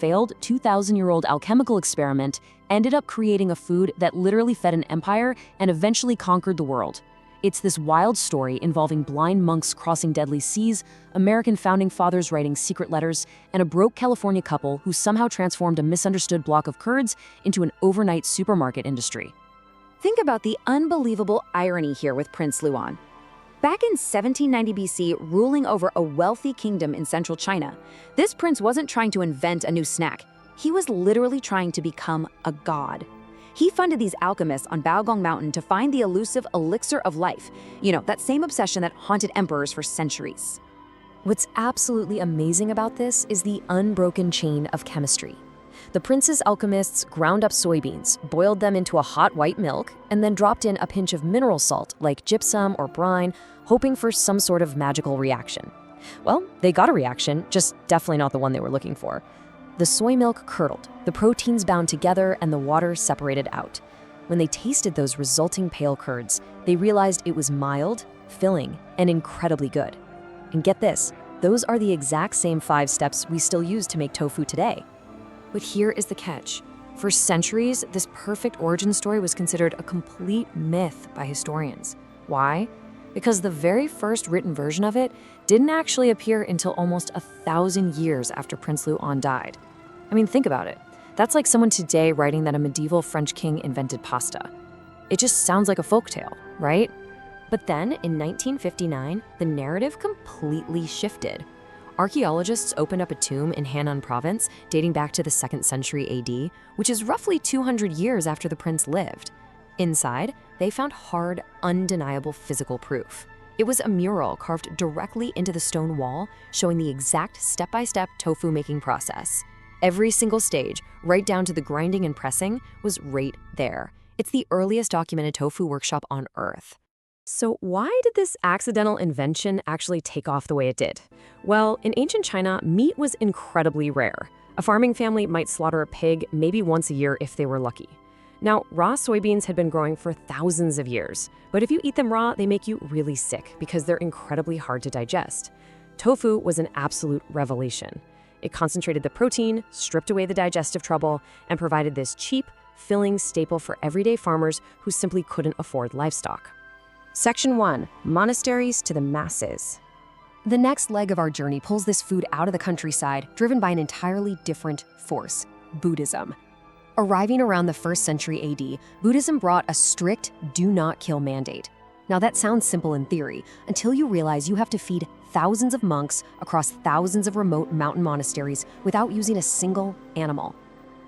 failed 2,000-year-old alchemical experiment ended up creating a food that literally fed an empire and eventually conquered the world. It's this wild story involving blind monks crossing deadly seas, American founding fathers writing secret letters, and a broke California couple who somehow transformed a misunderstood block of curds into an overnight supermarket industry. Think about the unbelievable irony here with Prince Luan. Back in 1790 BC, ruling over a wealthy kingdom in central China, this prince wasn't trying to invent a new snack. He was literally trying to become a god. He funded these alchemists on Baogong Mountain to find the elusive elixir of life, that same obsession that haunted emperors for centuries. What's absolutely amazing about this is the unbroken chain of chemistry. The prince's alchemists ground up soybeans, boiled them into a hot white milk, and then dropped in a pinch of mineral salt like gypsum or brine, hoping for some sort of magical reaction. Well, they got a reaction, just definitely not the one they were looking for. The soy milk curdled, the proteins bound together, and the water separated out. When they tasted those resulting pale curds, they realized it was mild, filling, and incredibly good. And get this, those are the exact same 5 steps we still use to make tofu today. But here is the catch. For centuries, this perfect origin story was considered a complete myth by historians. Why? Because the very first written version of it didn't actually appear until almost 1,000 years after Prince Luan died. I mean, think about it. That's like someone today writing that a medieval French king invented pasta. It just sounds like a folktale, right? But then, in 1959, the narrative completely shifted. Archaeologists opened up a tomb in Henan province dating back to the 2nd century AD, which is roughly 200 years after the prince lived. Inside, they found hard, undeniable physical proof. It was a mural carved directly into the stone wall, showing the exact step-by-step tofu-making process. Every single stage, right down to the grinding and pressing, was right there. It's the earliest documented tofu workshop on Earth. So why did this accidental invention actually take off the way it did? Well, in ancient China, meat was incredibly rare. A farming family might slaughter a pig maybe once a year if they were lucky. Now, raw soybeans had been growing for thousands of years, but if you eat them raw, they make you really sick because they're incredibly hard to digest. Tofu was an absolute revelation. It concentrated the protein, stripped away the digestive trouble, and provided this cheap, filling staple for everyday farmers who simply couldn't afford livestock. Section 1. Monasteries to the masses. The next leg of our journey pulls this food out of the countryside, driven by an entirely different force: Buddhism. Arriving around the 1st century AD, Buddhism brought a strict do not kill mandate. Now that sounds simple in theory, until you realize you have to feed thousands of monks across thousands of remote mountain monasteries without using a single animal.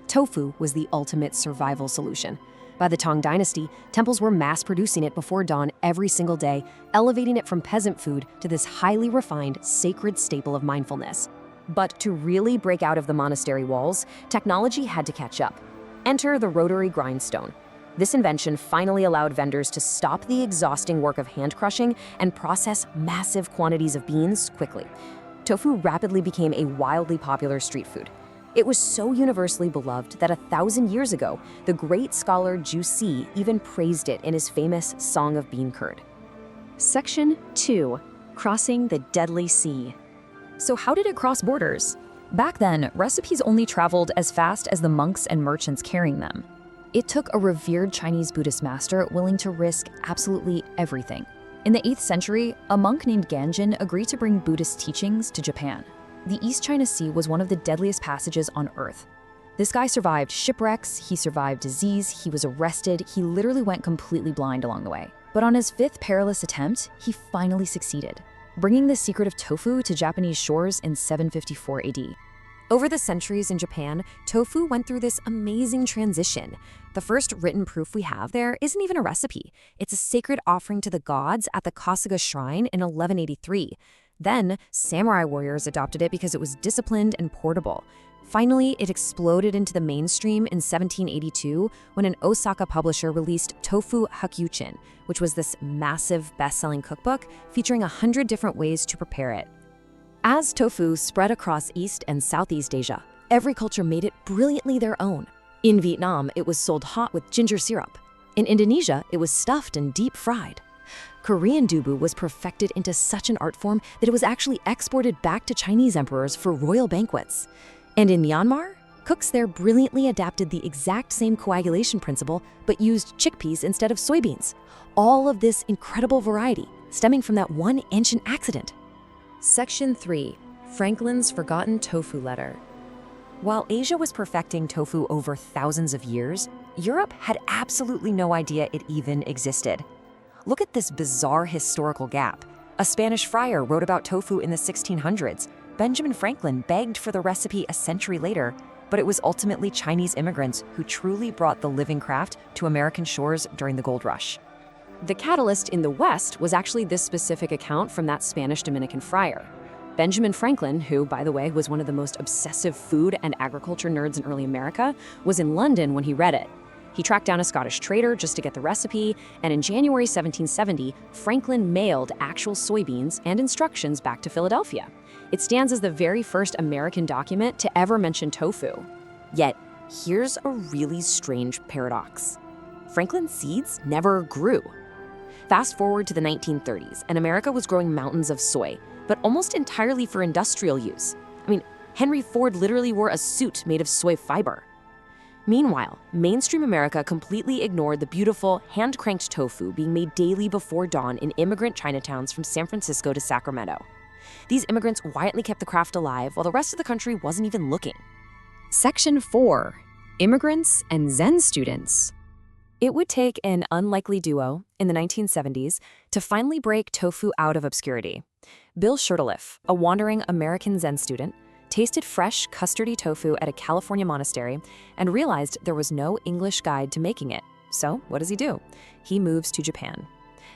Tofu was the ultimate survival solution. By the Han Dynasty, temples were mass-producing it before dawn every single day, elevating it from peasant food to this highly refined, sacred staple of mindfulness. But to really break out of the monastery walls, technology had to catch up. Enter the rotary grindstone. This invention finally allowed vendors to stop the exhausting work of hand crushing and process massive quantities of beans quickly. Tofu rapidly became a wildly popular street food. It was so universally beloved that 1,000 years ago, the great scholar Zhu Si even praised it in his famous Song of Bean Curd. Section 2. Crossing the Deadly Sea. So how did it cross borders? Back then, recipes only traveled as fast as the monks and merchants carrying them. It took a revered Chinese Buddhist master willing to risk absolutely everything. In the 8th century, a monk named Ganjin agreed to bring Buddhist teachings to Japan. The East China Sea was one of the deadliest passages on Earth. This guy survived shipwrecks, he survived disease, he was arrested, he literally went completely blind along the way. But on his 5th perilous attempt, he finally succeeded, bringing the secret of tofu to Japanese shores in 754 AD. Over the centuries in Japan, tofu went through this amazing transition. The first written proof we have there isn't even a recipe. It's a sacred offering to the gods at the Kasuga Shrine in 1183. Then, samurai warriors adopted it because it was disciplined and portable. Finally, it exploded into the mainstream in 1782 when an Osaka publisher released Tofu Hakyuchin, which was this massive best-selling cookbook featuring 100 different ways to prepare it. As tofu spread across East and Southeast Asia, every culture made it brilliantly their own. In Vietnam, it was sold hot with ginger syrup. In Indonesia, it was stuffed and deep-fried. Korean dubu was perfected into such an art form that it was actually exported back to Chinese emperors for royal banquets. And in Myanmar, Cooks there brilliantly adapted the exact same coagulation principle, but used chickpeas instead of soybeans. All of this incredible variety stemming from that one ancient accident. Section 3. Franklin's Forgotten Tofu Letter. While Asia was perfecting tofu over thousands of years, Europe had absolutely no idea it even existed. Look at this bizarre historical gap. A Spanish friar wrote about tofu in the 1600s. Benjamin Franklin begged for the recipe a century later, but it was ultimately Chinese immigrants who truly brought the living craft to American shores during the gold rush. The catalyst in the West was actually this specific account from that Spanish Dominican friar. Benjamin Franklin, who, by the way, was one of the most obsessive food and agriculture nerds in early America, was in London when he read it. He tracked down a Scottish trader just to get the recipe, and in January 1770, Franklin mailed actual soybeans and instructions back to Philadelphia. It stands as the very first American document to ever mention tofu. Yet, here's a really strange paradox. Franklin's seeds never grew. Fast forward to the 1930s, and America was growing mountains of soy, but almost entirely for industrial use. Henry Ford literally wore a suit made of soy fiber. Meanwhile, mainstream America completely ignored the beautiful, hand-cranked tofu being made daily before dawn in immigrant Chinatowns from San Francisco to Sacramento. These immigrants quietly kept the craft alive while the rest of the country wasn't even looking. Section 4. Immigrants and Zen Students. It would take an unlikely duo in the 1970s to finally break tofu out of obscurity. Bill Shurtleff, a wandering American Zen student, tasted fresh, custardy tofu at a California monastery and realized there was no English guide to making it. So what does he do? He moves to Japan.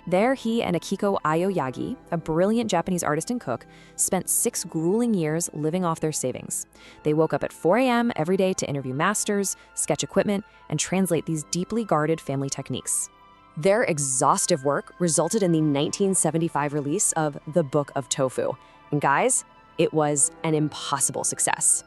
There, he and Akiko Aoyagi, a brilliant Japanese artist and cook, spent 6 grueling years living off their savings. They woke up at 4 a.m. every day to interview masters, sketch equipment, and translate these deeply guarded family techniques. Their exhaustive work resulted in the 1975 release of The Book of Tofu. And guys, it was an impossible success.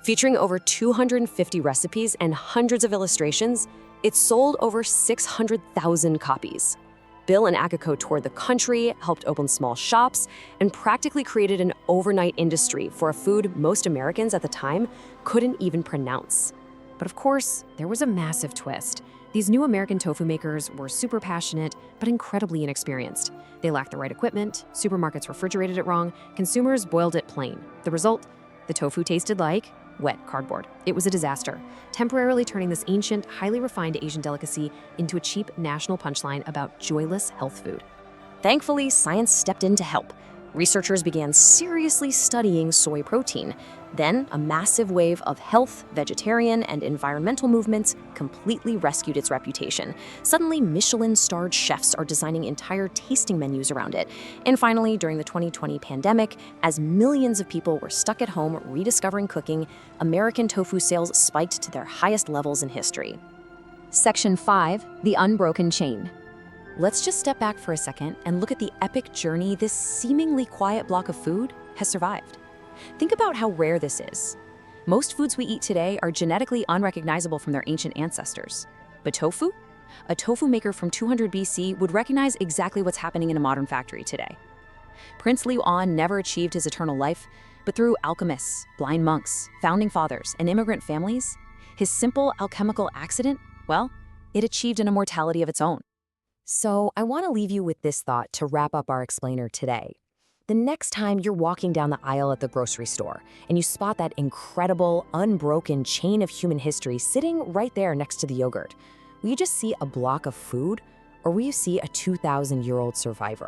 Featuring over 250 recipes and hundreds of illustrations, it sold over 600,000 copies. Bill and Akiko toured the country, helped open small shops, and practically created an overnight industry for a food most Americans at the time couldn't even pronounce. But of course, there was a massive twist. These new American tofu makers were super passionate, but incredibly inexperienced. They lacked the right equipment, supermarkets refrigerated it wrong, consumers boiled it plain. The result? The tofu tasted like wet cardboard. It was a disaster, temporarily turning this ancient, highly refined Asian delicacy into a cheap national punchline about joyless health food. Thankfully, science stepped in to help. Researchers began seriously studying soy protein. Then, a massive wave of health, vegetarian, and environmental movements completely rescued its reputation. Suddenly, Michelin-starred chefs are designing entire tasting menus around it. And finally, during the 2020 pandemic, as millions of people were stuck at home rediscovering cooking, American tofu sales spiked to their highest levels in history. Section 5. The Unbroken Chain. Let's just step back for a second and look at the epic journey this seemingly quiet block of food has survived. Think about how rare this is. Most foods we eat today are genetically unrecognizable from their ancient ancestors. But tofu? A tofu maker from 200 BC would recognize exactly what's happening in a modern factory today. Prince Liu never achieved his eternal life, but through alchemists, blind monks, founding fathers, and immigrant families, his simple alchemical accident, well, it achieved an immortality of its own. So I want to leave you with this thought to wrap up our explainer today. The next time you're walking down the aisle at the grocery store and you spot that incredible, unbroken chain of human history sitting right there next to the yogurt, will you just see a block of food, or will you see a 2,000-year-old survivor?